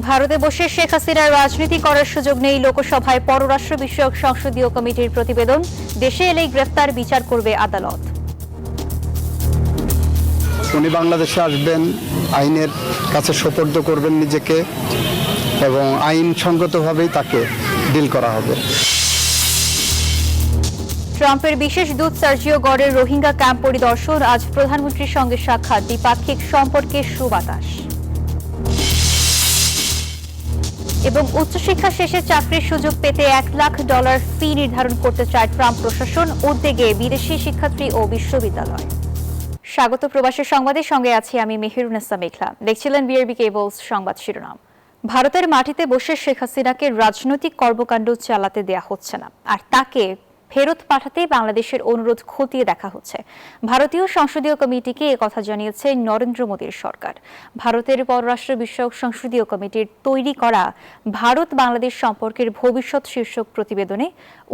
ভারতে বসে শেখ হাসিনার রাজনীতি করার সুযোগ নেই, লোকসভায় পররাষ্ট্র বিষয়ক সংসদীয় কমিটির প্রতিবেদন। দেশে এলেই গ্রেফতার, বিচার করবে আদালত। উনি বাংলাদেশে আসবেন, আইনের কাছে সোপর্দ করবেন নিজেকে এবং আইনসঙ্গতভাবেই তাকে ডিল করা হবে। ট্রাম্পের বিশেষ দূত সার্জিও গরের রোহিঙ্গা ক্যাম্প পরিদর্শন, আজ প্রধানমন্ত্রীর সঙ্গে সাক্ষাৎ, দ্বিপাক্ষিক সম্পর্কে সুবাতাস। এবং উচ্চশিক্ষা শেষে চাকরির সুযোগ পেতে $1 লাখ ফি নির্ধারণ করতে চায় ট্রাম্প প্রশাসন, উদ্যোগে বিদেশি শিক্ষার্থী ও বিশ্ববিদ্যালয়। স্বাগত প্রবাসের সংবাদের সঙ্গে আছি আমি মেহেরুন্নেসা মেঘলা। দেখছিলেন বিআরবি কেবলস সংবাদ শিরোনাম। ভারতের মাটিতে বসে শেখ হাসিনাকে রাজনৈতিক কর্মকাণ্ড চালাতে দেয়া হচ্ছে না, আর তাকে ফেরত পাঠাতে বাংলাদেশের অনুরোধ খতিয়ে দেখা হচ্ছে। ভারতীয় সংসদীয় কমিটিকে একথা জানিয়েছে নরেন্দ্র মোদীর সরকার। ভারতের পররাষ্ট্র বিষয়ক সংসদীয় কমিটির তৈরি করা ভারত বাংলাদেশ সম্পর্কের ভবিষ্যৎ শীর্ষক প্রতিবেদনে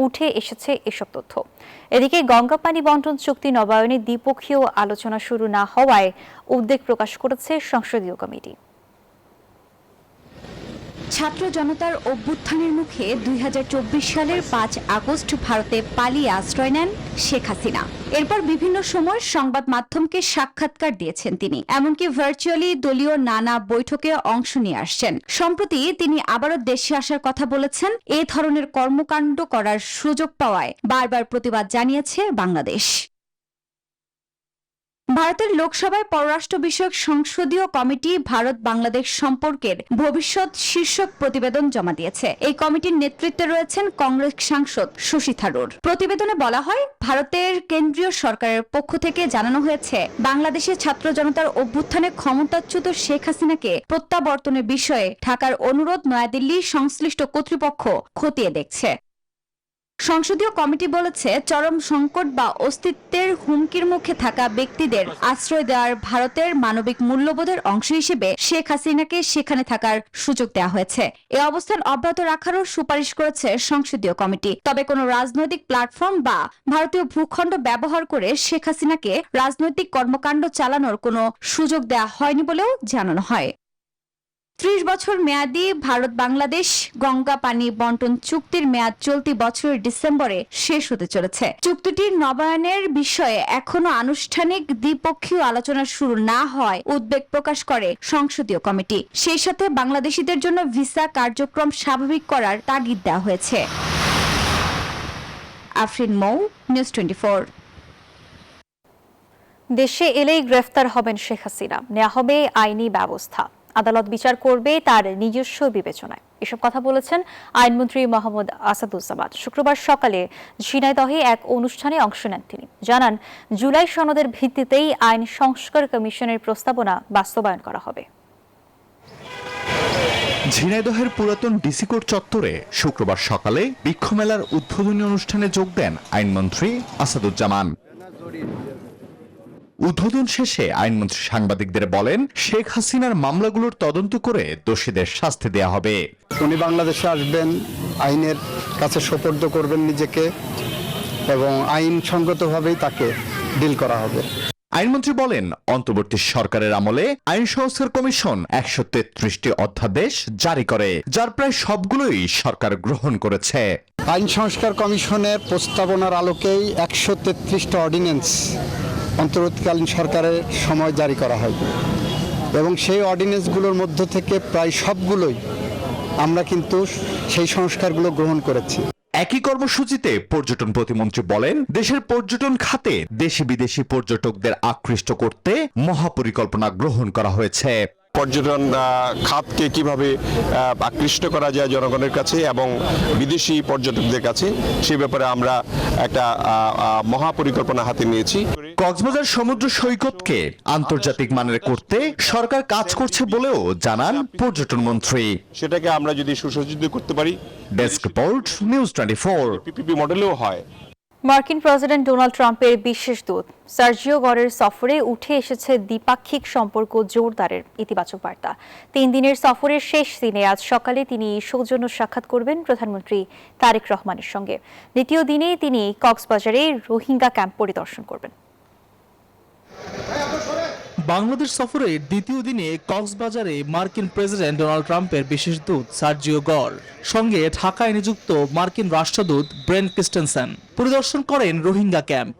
উঠে এসেছে এসব তথ্য। এদিকে গঙ্গা পানি বন্টন চুক্তি নবায়নে দ্বিপক্ষীয় আলোচনা শুরু না হওয়ায় উদ্বেগ প্রকাশ করেছে সংসদীয় কমিটি। ছাত্র জনতার অভ্যুত্থানের মুখে 2024 সালের 5 আগস্ট ভারতে পালিয়ে আশ্রয় নেন শেখ হাসিনা। এরপর বিভিন্ন সময় সংবাদ মাধ্যমকে সাক্ষাৎকার দিয়েছেন তিনি, এমনকি ভার্চুয়ালি দলীয় নানা বৈঠকে অংশ নিয়ে আসছেন। সম্প্রতি তিনি আবারও দেশে আসার কথা বলেছেন। এ ধরনের কর্মকাণ্ড করার সুযোগ পাওয়ায় বারবার প্রতিবাদ জানিয়েছে বাংলাদেশ। ভারতের লোকসভায় পররাষ্ট্র বিষয়ক সংসদীয় কমিটি ভারত বাংলাদেশ সম্পর্কের ভবিষ্যৎ শীর্ষক প্রতিবেদন জমা দিয়েছে। এই কমিটির নেতৃত্বে রয়েছেন কংগ্রেস সাংসদ শশী থারুর। প্রতিবেদনে বলা হয়, ভারতের কেন্দ্রীয় সরকারের পক্ষ থেকে জানানো হয়েছে, বাংলাদেশের ছাত্র জনতার অভ্যুত্থানে ক্ষমতাচ্যুত শেখ হাসিনাকে প্রত্যাবর্তনের বিষয়ে ঢাকার অনুরোধ নয়াদিল্লি সংশ্লিষ্ট কর্তৃপক্ষ খতিয়ে দেখছে। সংসদীয় কমিটি বলেছে, চরম সংকট বা অস্তিত্বের হুমকির মুখে থাকা ব্যক্তিদের আশ্রয় দেওয়ার ভারতের মানবিক মূল্যবোধের অংশ হিসেবে শেখ হাসিনাকে সেখানে থাকার সুযোগ দেওয়া হয়েছে। এ অবস্থান অব্যাহত রাখারও সুপারিশ করেছে সংসদীয় কমিটি। তবে কোনো রাজনৈতিক প্ল্যাটফর্ম বা ভারতীয় ভূখণ্ড ব্যবহার করে শেখ হাসিনাকে রাজনৈতিক কর্মকাণ্ড চালানোর কোনো সুযোগ দেওয়া হয়নি বলেও জানানো হয়। 30 বছর মেয়াদী ভারত বাংলাদেশ গঙ্গা পানি বন্টন চুক্তির মেয়াদ চলতি বছরের ডিসেম্বরে শেষ হতে চলেছে। চুক্তিটির নবায়নের বিষয়ে এখনো আনুষ্ঠানিক দ্বিপক্ষীয় আলোচনা শুরু না হওয়ায় উদ্বেগ প্রকাশ করে সংসদীয় কমিটি। সেই সাথে বাংলাদেশিদের জন্য ভিসা কার্যক্রম স্বাভাবিক করার তাগিদ দেওয়া হয়েছে। আফরিন মৌ, নিউজ 24। দেশে এলেই গ্রেফতার হবেন শেখ হাসিনা, নেওয়া হবে আইনি ব্যবস্থা, আদালত বিচার করবে তার নিজস্ব বিবেচনায়। এসব কথা বলেছেন আইনমন্ত্রী মোহাম্মদ আসাদুজ্জামান। শুক্রবার সকালে ঝিনাইদহে এক অনুষ্ঠানে অংশ নেন তিনি। জানান, জুলাই সনদের ভিত্তিতেই আইন সংস্কার কমিশনের প্রস্তাবনা বাস্তবায়ন করা হবে। ঝিনাইদহের পুরাতন ডিসি কোর্ট চত্বরে শুক্রবার সকালে বৃক্ষমেলার উদ্বোধনী অনুষ্ঠানে যোগ দেন আইনমন্ত্রী আসাদুজ্জামান। উদ্বোধন শেষে আইনমন্ত্রী সাংবাদিকদের বলেন, শেখ হাসিনার মামলাগুলোর তদন্ত করে দোষীদের শাস্তি দেয়া হবে। উনি বাংলাদেশে আসবেন, আইনের কাছে সোপর্দ করবেন নিজেকে এবং আইনসঙ্গতভাবেই তাকে ডিল করা হবে। আইনমন্ত্রী বলেন, অন্তর্বর্তী সরকারের আমলে আইন সংস্কার কমিশন 133টি অধ্যাদেশ জারি করে, যার প্রায় সবগুলোই সরকার গ্রহণ করেছে। আইন সংস্কার কমিশনের প্রস্তাবনার আলোকেই 133টা অর্ডিন্যান্স অন্তর্বর্তীকালীন সরকারের সময় জারি করা হয় এবং সেই অর্ডিন্যান্সগুলোর মধ্য থেকে প্রায় সবগুলোই আমরা কিন্তু সেই সংস্কারগুলো গ্রহণ করেছি। একই কর্মসূচিতে পর্যটন প্রতিমন্ত্রী বলেন, দেশের পর্যটন খাতে দেশি বিদেশি পর্যটকদের আকৃষ্ট করতে মহাপরিকল্পনা গ্রহণ করা হয়েছে। পর্যটন খাতকে কিভাবে আকৃষ্ট করা যায় জনগণের কাছে এবং বিদেশি পর্যটকদের কাছে, সে ব্যাপারে আমরা একটা মহাপরিকল্পনা হাতে নিয়েছি। কক্সবাজার সমুদ্র সৈকতকে আন্তর্জাতিক মানের করতে সরকার কাজ করছে বলেও জানান পর্যটন মন্ত্রী। সেটাকে আমরা যদি সুসজ্জিত করতে পারি। Desk report, news 24। পিপিপি মডেলেও হয়। মার্কিন প্রেসিডেন্ট ডোনাল্ড ট্রাম্পের বিশেষ দূত সার্জিও গরের সফরে উঠে এসেছে দ্বিপাক্ষিক সম্পর্ক জোরদারের ইতিবাচক বার্তা। 3 দিনের সফরের শেষ দিনে আজ সকালে তিনি সৌজন্য সাক্ষাৎ করবেন প্রধানমন্ত্রী তারেক রহমানের সঙ্গে। দ্বিতীয় দিনে তিনি কক্সবাজারে রোহিঙ্গা ক্যাম্প পরিদর্শন করবেন। বাংলাদেশ সফরের দ্বিতীয় দিনে কক্সবাজারে মার্কিন প্রেসিডেন্ট ডোনাল্ড ট্রাম্পের বিশেষ দূত সার্জিও গর সঙ্গে ঢাকায় নিযুক্ত মার্কিন রাষ্ট্রদূত ব্রেন ক্রিস্টেনসেন পরিদর্শন করেন রোহিঙ্গা ক্যাম্প।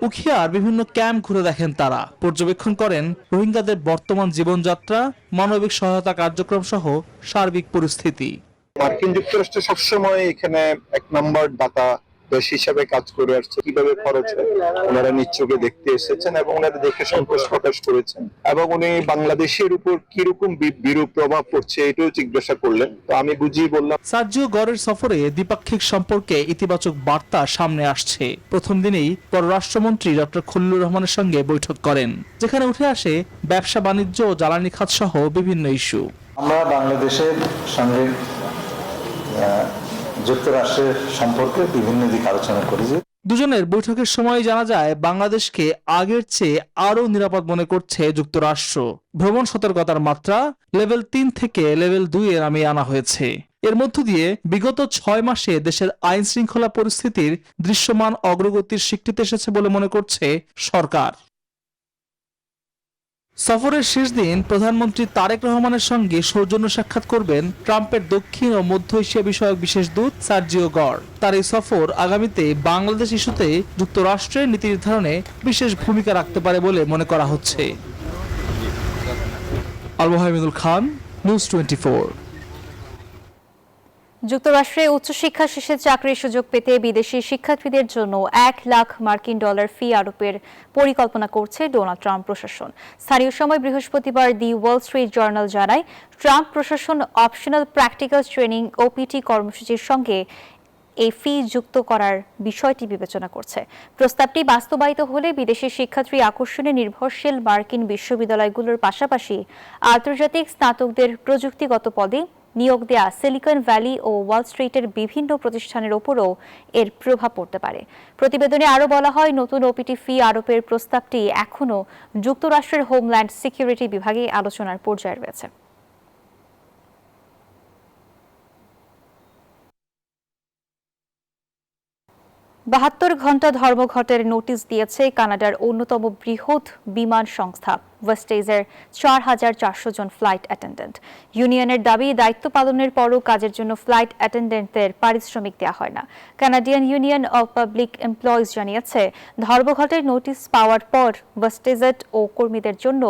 উখিয়ার বিভিন্ন ক্যাম্প ঘুরে দেখেন তারা, পর্যবেক্ষণ করেন রোহিঙ্গাদের বর্তমান জীবনযাত্রা, মানবিক সহায়তা কার্যক্রম সহ সার্বিক পরিস্থিতি। মার্কিন যুক্তরাষ্ট্র সবসময় এখানে এক নম্বর দাতা দেশ হিসাবে কাজ করে আসছে। কিভাবে খরচ হয় ওনারা নিজ চোখে দেখতে এসেছেন এবং ওনারা দেখে সন্তোষ প্রকাশ করেছেন এবং উনি বাংলাদেশের উপর কিরকম বিরূপ প্রভাব পড়ছে এটাও জিজ্ঞাসা করলেন। তো আমি বুঝিয়ে বললাম। সার্জিও গরের সফরে দ্বিপাক্ষিক সম্পর্কে ইতিবাচক বার্তা সামনে আসছে। প্রথম দিনেই পররাষ্ট্রমন্ত্রী ডক্টর খলিলুর রহমানের সঙ্গে বৈঠক করেন, যেখানে উঠে আসে ব্যবসা বাণিজ্য ও জ্বালানি খাত সহ বিভিন্ন ইস্যু। আমরা বাংলাদেশের সঙ্গে যুক্তরাষ্ট্রের সম্পর্কে বিভিন্ন দিক আলোচনা করি। দুজনের বৈঠকের সময় জানা যায় বাংলাদেশকে আগের চেয়ে আরও নিরাপদ মনে করছে যুক্তরাষ্ট্র। ভ্রমণ সতর্কতার মাত্রা লেভেল 3 থেকে লেভেল 2 এ নামিয়ে আনা হয়েছে। এর মধ্য দিয়ে বিগত 6 মাসে দেশের আইন শৃঙ্খলা পরিস্থিতির দৃশ্যমান অগ্রগতির স্বীকৃতি এসেছে বলে মনে করছে সরকার। সফরের শেষ দিন প্রধানমন্ত্রী তারেক রহমানের সঙ্গে সৌজন্য সাক্ষাৎ করবেন ট্রাম্পের দক্ষিণ ও মধ্য এশিয়া বিষয়ক বিশেষ দূত সার্জিও গর। তার এই সফর আগামীতে বাংলাদেশ ইস্যুতে যুক্তরাষ্ট্রের নীতি নির্ধারণে বিশেষ ভূমিকা রাখতে পারে বলে মনে করা হচ্ছে। আল মোহাম্মদুল খান, নিউজ 24। যুক্তরাষ্ট্রে উচ্চশিক্ষা শেষে চাকরির সুযোগ পেতে বিদেশি শিক্ষার্থীদের জন্য $1,00,000 ফি আরোপের পরিকল্পনা করছে ডোনাল্ড ট্রাম্প প্রশাসন। স্থানীয় সময় বৃহস্পতিবার দি ওয়াল স্ট্রিট জার্নাল জানায়, ট্রাম্প প্রশাসন অপশনাল প্র্যাকটিক্যাল ট্রেনিং ওপিটি কর্মসূচির সঙ্গে এই ফি যুক্ত করার বিষয়টি বিবেচনা করছে। প্রস্তাবটি বাস্তবায়িত হলে বিদেশি শিক্ষার্থী আকর্ষণে নির্ভরশীল মার্কিন বিশ্ববিদ্যালয়গুলোর পাশাপাশি আন্তর্জাতিক স্নাতকদের প্রযুক্তিগত পদে নিয়োগ দেয়া সিলিকন ভ্যালি ও ওয়াল স্ট্রিটের বিভিন্ন প্রতিষ্ঠানের ওপরও এর প্রভাব পড়তে পারে। প্রতিবেদনে আরও বলা হয়, নতুন ওপিটি ফি আরোপের প্রস্তাবটি এখনও যুক্তরাষ্ট্রের হোমল্যান্ড সিকিউরিটি বিভাগে আলোচনার পর্যায়ে রয়েছে। বাহাত্তর ঘণ্টা ধর্মঘটের নোটিশ দিয়েছে কানাডার অন্যতম বৃহৎ বিমান সংস্থা ওয়েস্টেজের 4,400 জন ফ্লাইট অ্যাটেন্ডেন্ট। ইউনিয়নের দাবি, দায়িত্ব পালনের পরও কাজের জন্য ফ্লাইট অ্যাটেন্ডেন্টদের পারিশ্রমিক দেওয়া হয় না। Canadian union of public employees জানিয়েছে, ধর্মঘটের নোটিশ পাওয়ার পর ওয়েস্টেজেট ও কর্মীদের জন্য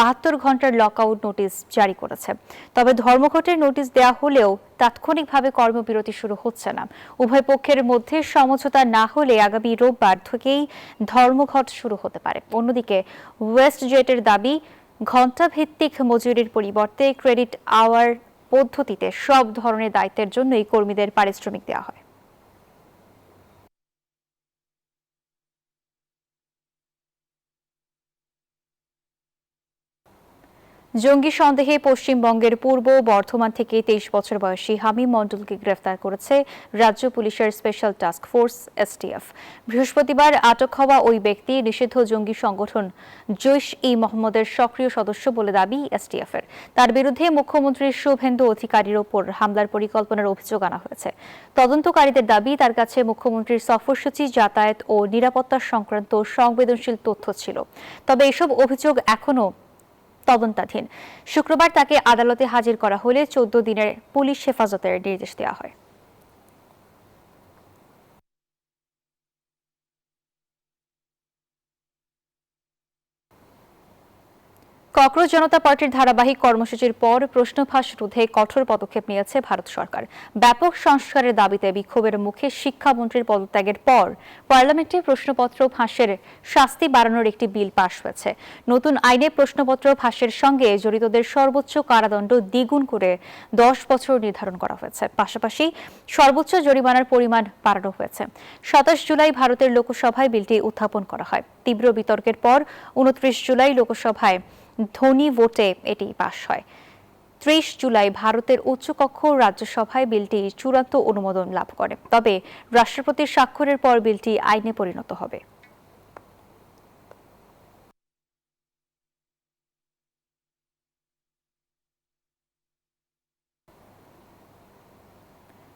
72 ঘণ্টার লকআউট নোটিশ জারি করেছে। তবে ধর্মঘটের নোটিশ দেওয়া হলেও তাৎক্ষণিকভাবে কর্মবিরতি শুরু হচ্ছে না। উভয় পক্ষের মধ্যে সমঝোতা না হলে আগামী রোববার থেকেই ধর্মঘট শুরু হতে পারে। অন্যদিকে ওয়েস্টজেটের দাবি, ঘণ্টাভিত্তিক মজুরির পরিবর্তে ক্রেডিট আওয়ার পদ্ধতিতে সব ধরনের দায়িত্বের জন্যই কর্মীদের পারিশ্রমিক দেওয়া হয়। জঙ্গি সন্দেহে পশ্চিমবঙ্গের পূর্ব বর্ধমান থেকে 23 বছর বয়সী হামিম মণ্ডলকে গ্রেফতার করেছে রাজ্য পুলিশের স্পেশাল টাস্ক ফোর্স এসটিএফ। বৃহস্পতিবার আটক হওয়া ওই ব্যক্তি নিষিদ্ধ জঙ্গি সংগঠন জৈশ-ই-মোহাম্মদের সক্রিয় সদস্য বলে দাবি এসটিএফের। তার বিরুদ্ধে মুখ্যমন্ত্রী শুভেন্দু অধিকারীর ওপর হামলার পরিকল্পনার অভিযোগ আনা হয়েছে। তদন্তকারীদের দাবি, তার কাছে মুখ্যমন্ত্রীর সফরসূচি, যাতায়াত ও নিরাপত্তা সংক্রান্ত সংবেদনশীল তথ্য ছিল। তবে এসব অভিযোগ এখনও তদন্তাধীন। শুক্রবার তাকে আদালতে হাজির করা হলে 14 দিনের পুলিশ হেফাজতের নির্দেশ দেওয়া হয়। ককরোচ জনতা পার্টির ধারাবাহিক কর্মসূচির পর প্রশ্নফাঁস রোধে কঠোর পদক্ষেপ নিয়েছে ভারত সরকার। ব্যাপক সংস্কারের দাবিতে বিক্ষোভের মুখে শিক্ষামন্ত্রীর পদত্যাগের পর পার্লামেন্টে প্রশ্নপত্র ফাঁসের শাস্তি বাড়ানোর একটি বিল পাশ হয়েছে। নতুন আইনে প্রশ্নপত্র ফাঁসের সঙ্গে জড়িতদের সর্বোচ্চ কারাদণ্ড দ্বিগুণ করে 10 বছর নির্ধারণ করা হয়েছে। পাশাপাশি সর্বোচ্চ জরিমানার পরিমাণ বাড়ানো হয়েছে। 27 জুলাই ভারতের লোকসভায় বিলটি উত্থাপন করা হয়। তীব্র বিতর্কের পর 29 জুলাই লোকসভায় ধ্বনি ভোটে এটি পাস হয়। 30 জুলাই ভারতের উচ্চকক্ষ রাজ্যসভায় বিলটি চূড়ান্ত অনুমোদন লাভ করে। তবে রাষ্ট্রপতির স্বাক্ষরের পর বিলটি আইনে পরিণত হবে।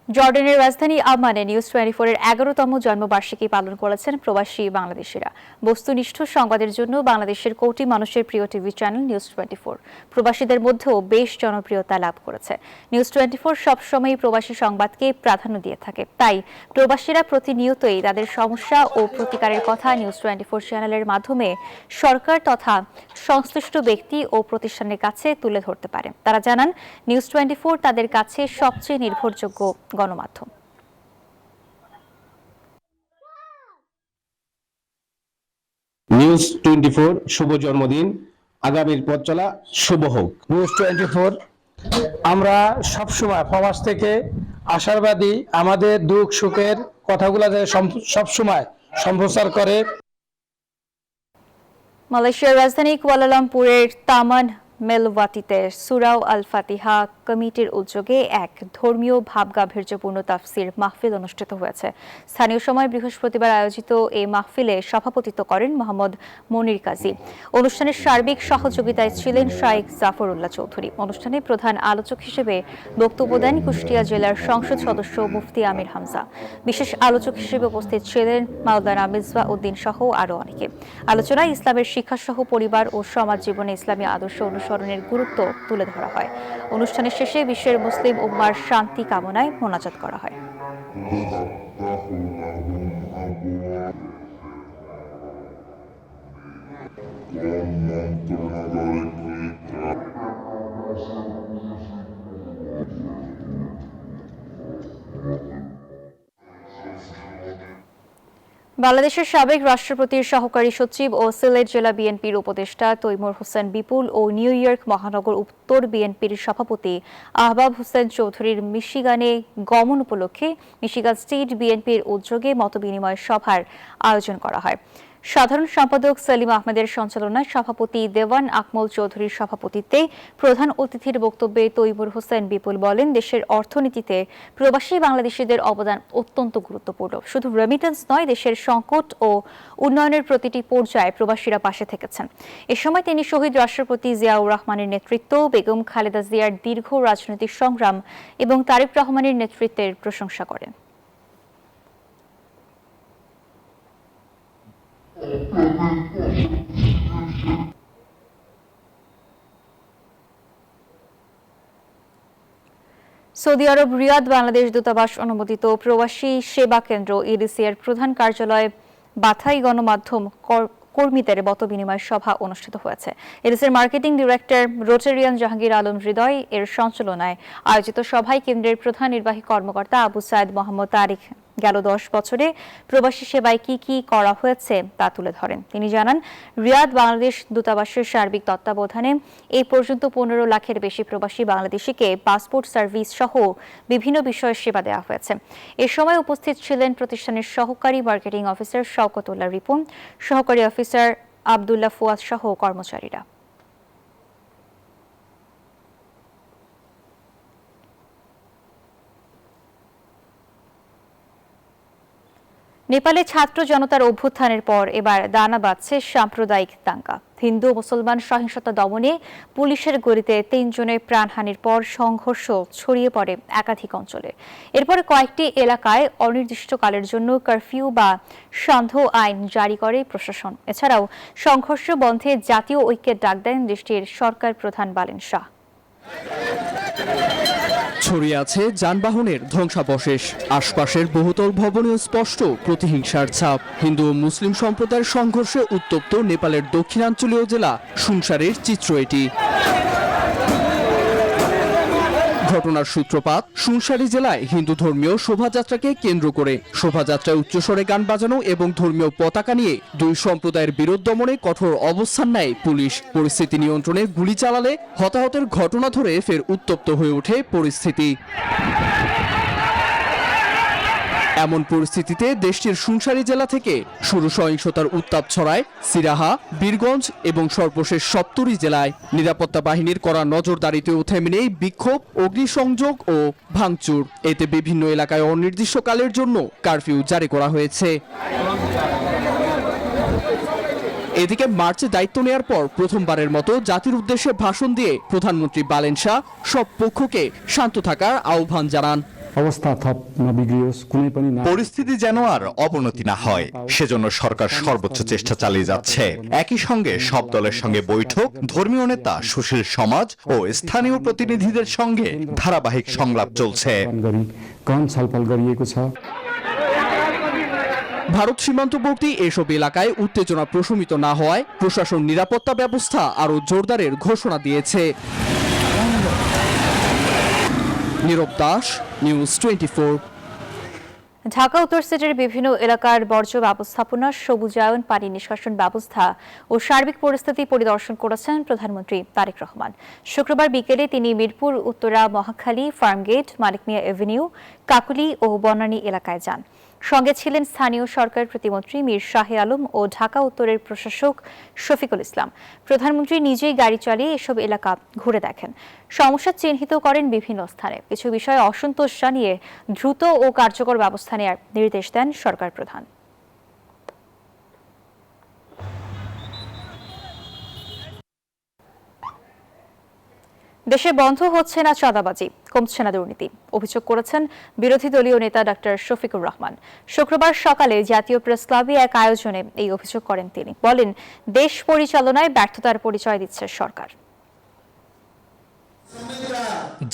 জর্ডানের রাজধানী আম্মানে নিউজ 24 এর 11তম জন্মবার্ষিকী পালন করেছেন প্রবাসী বাংলাদেশিরা। বস্তুনিষ্ঠ সংবাদের জন্য বাংলাদেশের কোটি মানুষের প্রিয় টিভি চ্যানেল নিউজ 24 প্রবাসীদের মধ্যেও বেশ জনপ্রিয়তা লাভ করেছে। নিউজ 24 সবসময়ই প্রবাসী সংবাদকে প্রাধান্য দিয়ে থাকে, তাই প্রবাসীরা প্রতিনিয়তই তাদের সমস্যা ও প্রতিকারের কথা নিউজ 24 চ্যানেলের মাধ্যমে সরকার তথা সংশ্লিষ্ট ব্যক্তি ও প্রতিষ্ঠানের কাছে তুলে ধরতে পারে। তারা জানান, নিউজ 24 তাদের কাছে সবচেয়ে নির্ভরযোগ্য গণমাধ্যম। নিউজ 24 শুভ জন্মদিন, আগামীর পথ চলা শুভ হোক। নিউজ 24 আমরা সবসময় প্রবাস থেকে আশাবাদী, আমাদের দুঃখ সুখের কথাগুলো সবসময় সম্প্রচার করে। মালয়েশিয়ার রাজধানী কুয়ালালামপুরের তামান মেলওয়াতিতে সুরাও আল ফাতিহা কমিটির উদ্যোগে এক ধর্মীয় ভাবগাম্ভীর্যপূর্ণ তাফসির মাহফিল অনুষ্ঠিত হয়েছে। স্থানীয় সময় বৃহস্পতিবার আয়োজিত এই মাহফিলে সভাপতিত্ব করেন মোহাম্মদ মনির কাজী। অনুষ্ঠানের সার্বিক সহযোগিতায় ছিলেন শাইখ জাফরুল্লাহ চৌধুরী। অনুষ্ঠানে প্রধান আলোচক হিসেবে বক্তব্য দেন কুষ্টিয়া জেলার সংসদ সদস্য মুফতি আমির হামজা। বিশেষ আলোচক হিসেবে উপস্থিত ছিলেন মাওলানা মিসবাহ উদ্দিন সহ আরও অনেকে। আলোচনায় ইসলামের শিক্ষাসহ পরিবার ও সমাজ জীবনে ইসলামী আদর্শ অনুসরণের গুরুত্ব তুলে ধরা হয়। অনুষ্ঠানের শেষে বিশ্বের মুসলিম উম্মার শান্তি কামনায় মোনাজাত করা হয়। বাংলাদেশের সাবেক রাষ্ট্রপতির সহকারী সচিব ও সিলেট জেলা বিএনপির উপদেষ্টা তৈমুর হোসেন বিপুল ও নিউ ইয়র্ক মহানগর উত্তর বিএনপির সভাপতি আহবাব হোসেন চৌধুরীর মিশিগানে গমন উপলক্ষে মিশিগান স্টেট বিএনপির উদ্যোগে মতবিনিময় সভার আয়োজন করা হয়। সাধারণ সম্পাদক সেলিম আহমেদের সঞ্চালনায় সভাপতি দেওয়ান আকমল চৌধুরীর সভাপতিত্বে প্রধান অতিথির বক্তব্যে তৈমুর হোসেন বিপুল বলেন, দেশের অর্থনীতিতে প্রবাসী বাংলাদেশিদের অবদান অত্যন্ত গুরুত্বপূর্ণ। শুধু রেমিটেন্স নয়, দেশের সংকট ও উন্নয়নের প্রতিটি পর্যায়ে প্রবাসীরা পাশে থেকেছেন। এ সময় তিনি শহীদ রাষ্ট্রপতি জিয়াউর রহমানের নেতৃত্ব, বেগম খালেদা জিয়ার দীর্ঘ রাজনৈতিক সংগ্রাম এবং তারেক রহমানের নেতৃত্বের প্রশংসা করেন। সৌদি আরব রিয়াদ বাংলাদেশ দূতাবাস অনুমোদিত প্রবাসী সেবা কেন্দ্র ইডিসি এর প্রধান কার্যালয়ে বাথাই গণমাধ্যম কর্মীদের মতবিনিময় সভা অনুষ্ঠিত হয়েছে। এডিসির মার্কেটিং ডিরেক্টর রোটেরিয়ান জাহাঙ্গীর আলম হৃদয় এর সঞ্চালনায় আয়োজিত সভায় কেন্দ্রের প্রধান নির্বাহী কর্মকর্তা আবু সাইদ মোহাম্মদ তারিক গেল 10 বছরে প্রবাসী সেবায় কি করা হয়েছে তা তুলে ধরেন। তিনি জানান, রিয়াদ বাংলাদেশ দূতাবাসের সার্বিক তত্ত্বাবধানে এই পর্যন্ত 15 লাখের বেশি প্রবাসী বাংলাদেশিকে পাসপোর্ট সার্ভিস সহ বিভিন্ন বিষয়ে সেবা দেওয়া হয়েছে। এ সময় উপস্থিত ছিলেন প্রতিষ্ঠানের সহকারী মার্কেটিং অফিসার শওকতুল্লাহ রিপন, সহকারী অফিসার আব্দুল্লাহ ফুয়াদ সহ কর্মচারীরা। নেপালে ছাত্র জনতার অভ্যুত্থানের পর এবার দানা বাঁধছে সাম্প্রদায়িক দাঙ্গা। হিন্দু মুসলমান সহিংসতা দমনে পুলিশের গুলিতে 3 জনের প্রাণহানির পর সংঘর্ষ ছড়িয়ে পড়ে একাধিক অঞ্চলে। এরপরে কয়েকটি এলাকায় অনির্দিষ্টকালের জন্য কারফিউ বা সান্ধ্য আইন জারি করে প্রশাসন। এছাড়াও সংঘর্ষ বন্ধে জাতীয় ঐক্যের ডাক দেন দেশটির সরকার প্রধান বালেন শাহ। ছড়িয়ে আছে যানবাহনের ধ্বংসাবশেষ, আশপাশের বহুতল ভবনেও স্পষ্ট প্রতিহিংসার ছাপ। হিন্দু ও মুসলিম সম্প্রদায়ের সংঘর্ষে উত্তপ্ত নেপালের দক্ষিণাঞ্চলীয় জেলা সুনসারের চিত্র এটি। ঘটনার সূত্রপাত সুনসারি জেলায় হিন্দু ধর্মীয় শোভাযাত্রাকে কেন্দ্র করে। শোভাযাত্রায় উচ্চস্বরে গান বাজানো এবং ধর্মীয় পতাকা নিয়ে দুই সম্প্রদায়ের বিরোধ দমনে কঠোর অবস্থান নেয় পুলিশ। পরিস্থিতি নিয়ন্ত্রণে গুলি চালালে হতাহতের ঘটনা ধরে ফের উত্তপ্ত হয়ে ওঠে পরিস্থিতি। এমন পরিস্থিতিতে দেশটির সুনসারি জেলা থেকে শুরু সহিংসতার উত্তাপ ছড়ায় সিরাহা, বীরগঞ্জ এবং সর্বশেষ সপ্তরী জেলায়। নিরাপত্তা বাহিনীর কড়া নজরদারিতেও থেমে নেই বিক্ষোভ, অগ্নিসংযোগ ও ভাঙচুর। এতে বিভিন্ন এলাকায় অনির্দিষ্টকালের জন্য কারফিউ জারি করা হয়েছে। এদিকে মার্চে দায়িত্ব নেয়ার পর প্রথমবারের মতো জাতির উদ্দেশ্যে ভাষণ দিয়ে প্রধানমন্ত্রী বালেন শাহ সব পক্ষকে শান্ত থাকার আহ্বান জানান। अवस्था थप नबिग्रियोस् कुनै पनि পরিস্থিতি যেন আর অবনতি না হয় সেজন্য সরকার সর্বোচ্চ চেষ্টা চালিয়ে যাচ্ছে। একই সঙ্গে সব দলের সঙ্গে বৈঠক, ধর্মীয় নেতা, সুশীল সমাজ ও স্থানীয় প্রতিনিধিদের সঙ্গে ধারাবাহিক সংলাপ চলছে। गहन छलफल गरिएको छ। ভারত সীমান্তবর্তী এসব এলাকায় উত্তেজনা প্রশমিত না হওয়ায় প্রশাসন নিরাপত্তা ব্যবস্থা আরও জোরদারের ঘোষণা দিয়েছে। নীরব দাস, নিউজ 24। ঢাকা উত্তর সিটির বিভিন্ন এলাকার বর্জ্য ব্যবস্থাপনা, সবুজায়ন, পানি নিষ্কাশন ব্যবস্থা ও সার্বিক পরিস্থিতি পরিদর্শন করেছেন প্রধানমন্ত্রী তারেক রহমান। শুক্রবার বিকেলে তিনি মিরপুর উত্তরা, মহাখালী, ফার্মগেট, মানিক মিয়া এভিনিউ, কাকুলি ও বনানী এলাকায় যান। সঙ্গে ছিলেন স্থানীয় সরকার প্রতিমন্ত্রী মীর শাহে আলম ও ঢাকা উত্তরের প্রশাসক শফিকুল ইসলাম। প্রধানমন্ত্রী নিজেই গাড়ি চালিয়ে এসব এলাকা ঘুরে দেখেন, সমস্যা চিহ্নিত করেন বিভিন্ন স্থানে। কিছু বিষয়ে অসন্তোষ জানিয়ে দ্রুত ও কার্যকর ব্যবস্থা নেওয়ার নির্দেশ দেন সরকার প্রধান। দেশে বন্ধ হচ্ছে না চাঁদাবাজি, কমছে না দুর্নীতি, অভিযোগ করেছেন বিরোধী দলীয় নেতা ডক্টর শফিকুর রহমান। শুক্রবার সকালে জাতীয় প্রেস ক্লাবে এক আয়োজনে এই অভিযোগ করেন তিনি। বলেন, দেশ পরিচালনায় ব্যর্থতার পরিচয় দিচ্ছে সরকার।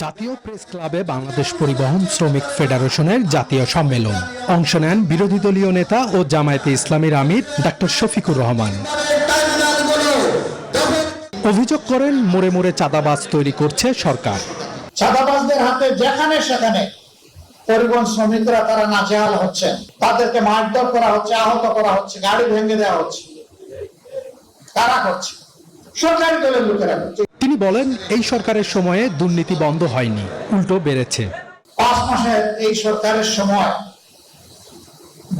জাতীয় প্রেস ক্লাবে বাংলাদেশ পরিবহন শ্রমিক ফেডারেশনের জাতীয় সম্মেলন, অংশ নেন বিরোধী দলীয় নেতা ও জামায়াতে ইসলামীর আমির ডক্টর শফিকুর রহমান। অভিযোগ করেন, মোড়ে মোড়ে চাঁদাবাজ তৈরি করছে সরকার। চাঁদাবাজদের হাতে যেখানে সেখানে পরিবহন শ্রমিকরা তারা নাজেহাল হচ্ছেন, তাদেরকে মারধর করা হচ্ছে, আহত করা হচ্ছে, গাড়ি ভেঙে দেওয়া হচ্ছে। কারা করছে? সরকারি দলের লোকেরা করছে। তিনি বলেন, এই সরকারের সময়ে দুর্নীতি বন্ধ হয়নি, উল্টো বেড়েছে। 5 মাসে এই সরকারের সময়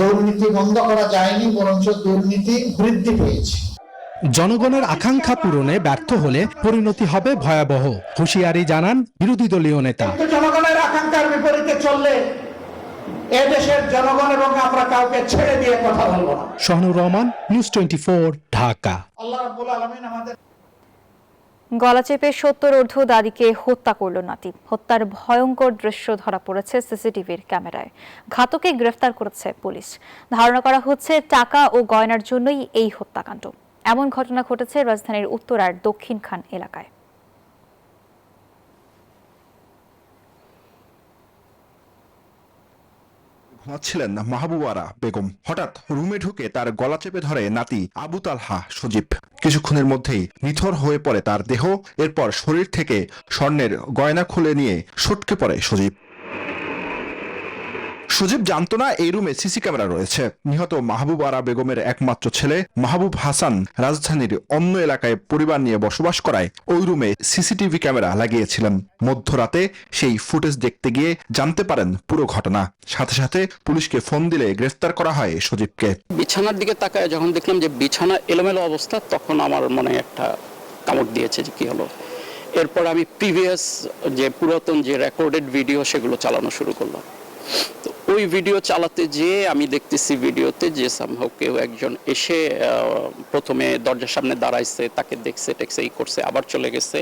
দুর্নীতি বন্ধ করা যায়নি, বরঞ্চ দুর্নীতি বৃদ্ধি পেয়েছে। জনগণের আকাঙ্ক্ষা পূরণে ব্যর্থ হলে পরিণতি হবে ভয়াবহ, হুঁশিয়ারি জানান বিরোধী দলীয় নেতা। জনগণের আকাঙ্ক্ষার বিপরীতে চললে এদেশের জনগণ এবং আমরা কাউকে ছেড়ে দিয়ে কথা বলবো না। শাহনুর রহমান, নিউজ 24, ঢাকা। আল্লাহ রাব্বুল আলামিন আমাদের গলা চেপে 70 ঊর্ধ্ব দাদিকে হত্যা করল নাতি। হত্যার ভয়ঙ্কর দৃশ্য ধরা পড়েছে সিসিটিভির ক্যামেরায়। ঘাতককে গ্রেফতার করেছে পুলিশ। ধারণা করা হচ্ছে টাকা ও গয়নার জন্যই এই হত্যাকাণ্ড। এমন ঘটনা ঘটেছে রাজধানীর উত্তরার দক্ষিণ খান এলাকায়। ঘুমাচ্ছিলেন মাহবুবারা বেগম। হঠাৎ রুমে ঢুকে তার গলা চেপে ধরে নাতি আবু তালহা সজীব। কিছুক্ষণের মধ্যেই নিথর হয়ে পড়ে তার দেহ। এরপর শরীর থেকে স্বর্ণের গয়না খুলে নিয়ে সটকে পড়ে সজীব। সজীব জানতো না এই রুমে সিসি ক্যামেরা রয়েছে। নিহত মাহবুব আরা বেগমের একমাত্র ছেলে মাহবুব হাসান রাজধানীর অন্য এলাকায় পরিবার নিয়ে বসবাস করায় ওই রুমে সিসিটিভি ক্যামেরা লাগিয়েছিলেন। মধ্যরাতে সেই ফুটেজ দেখতে গিয়ে জানতে পারেন পুরো ঘটনা। সাথে সাথে পুলিশকে ফোন দিলে গ্রেফতার করা হয় সজীবকে। বিছানার দিকে তাকায় যখন দেখলাম যে বিছানা এলোমেলো অবস্থা, তখন আমার মনে একটা কামড় দিয়েছে যে কি হলো। এরপর আমি প্রিভিয়াস যে পুরাতন যে রেকর্ডেড ভিডিও সেগুলো চালানো শুরু করলাম। তো ওই ভিডিও চালাতে যেয়ে আমি দেখতেছি ভিডিওতে যে সামহাও কেউ একজন এসে প্রথমে দরজার সামনে দাঁড়াইছে, তাকে দেখছে টেকছে এই করছে, আবার চলে গেছে।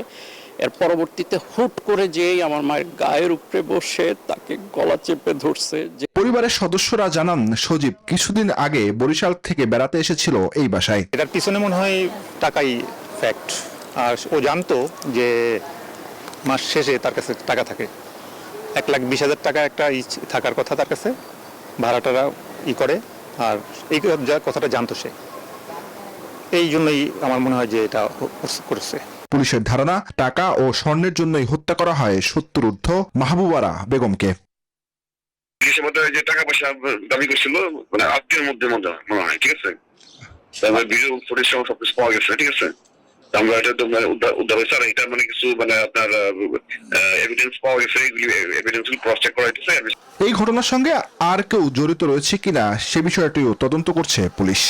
এর পরবর্তীতে হুট করে যেই আমার মায়ের গায়ের উপরে বসে তাকে গলা চেপে ধরছে। পরিবারের সদস্যরা জানান, সজীব কিছুদিন আগে বরিশাল থেকে বেড়াতে এসেছিল এই বাসায়। এটার পিছনে মনে হয় টাকাই ফ্যাক্ট। আর ও জানতো যে মাস শেষে তার কাছে টাকা থাকে, 1,20,000 টাকা একটা থাকার কথা তার কাছে, ভাড়াটারা করে। আর এই কথাটা জানতো সে, এই জন্যই আমার মনে হয় যে এটা করেছে। পুলিশের ধারণা, টাকা ও স্বর্ণের জন্যই হত্যা করা হয় 70 ঊর্ধ্ব মাহবুবারা বেগমকে। যে টাকা পয়সা দাবি করছিল, মানে আত্মীয়ের মধ্যে মনে হয়, ঠিক আছে। ভিডিও ফুটেজ সবকিছু পাওয়া গেছে, ঠিক আছে। আমরা এটা তো উদ্ধার হয়েছে, আর এটা মানে কিছু মানে আপনার এভিডেন্স পাওয়া গেছে, এভিডেন্স ক্রস চেক করা হয়েছে। এই ঘটনার সঙ্গে আর কেউ জড়িত রয়েছে কিনা সে বিষয়টিও তদন্ত করছে পুলিশ।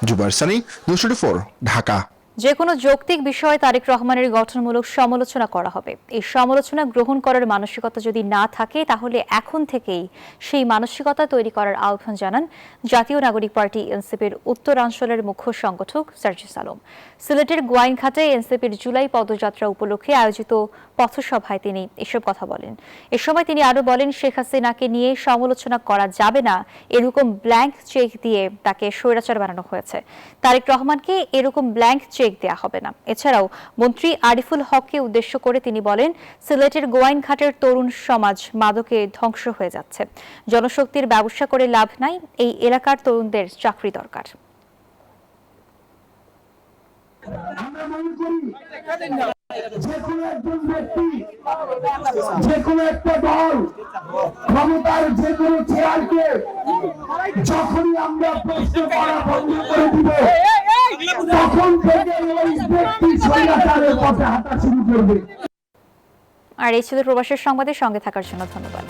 জুবাইর সানি, নিউজ 24, ঢাকা। যে কোনো যৌক্তিক বিষয়ে তারেক রহমানের গঠনমূলক সমালোচনা করা হবে। এই সমালোচনা গ্রহণ করার মানসিকতা যদি না থাকে তাহলে এখন থেকেই সেই মানসিকতা তৈরি করার আহ্বান জানান জাতীয় নাগরিক পার্টি এনসিপির উত্তরাঞ্চলের মুখ্য সংগঠক সার্জিস আলম। সিলেটের গোয়াইনঘাটে এনসিপির জুলাই পদযাত্রা উপলক্ষে আয়োজিত পথসভায় তিনি এসব কথা বলেন। এ সময় তিনি আরো বলেন, শেখ হাসিনাকে নিয়ে সমালোচনা করা যাবে না, এরকম ব্ল্যাঙ্ক চেক দিয়ে তাকে স্বৈরাচার বানানো হয়েছে। তারেক রহমানকে এরকম ব্ল্যাঙ্ক চেক দেয়া হবে না। এছাড়াও মন্ত্রী আরিফুল হককে উদ্দেশ্য করে তিনি বলেন, সিলেটের গোয়াইনঘাটের তরুণ সমাজ মাদকে ধ্বংস হয়ে যাচ্ছে। জনশক্তির ব্যবসা করে লাভ নাই, এই এলাকার তরুণদের চাকরি দরকার। আমরা মনে করি যে কোনো একজন ব্যক্তি, যে কোনো একটা দল ক্ষমতার যে কোনো চেয়ারকে যখনই আমরা প্রশ্ন করা বন্ধ করে দিব, তখন থেকে ওই ব্যক্তি স্বৈরাচারের পথে হাঁটা শুরু করবে। আর এই ছিল প্রবাসের সংবাদের সঙ্গে থাকার জন্য ধন্যবাদ।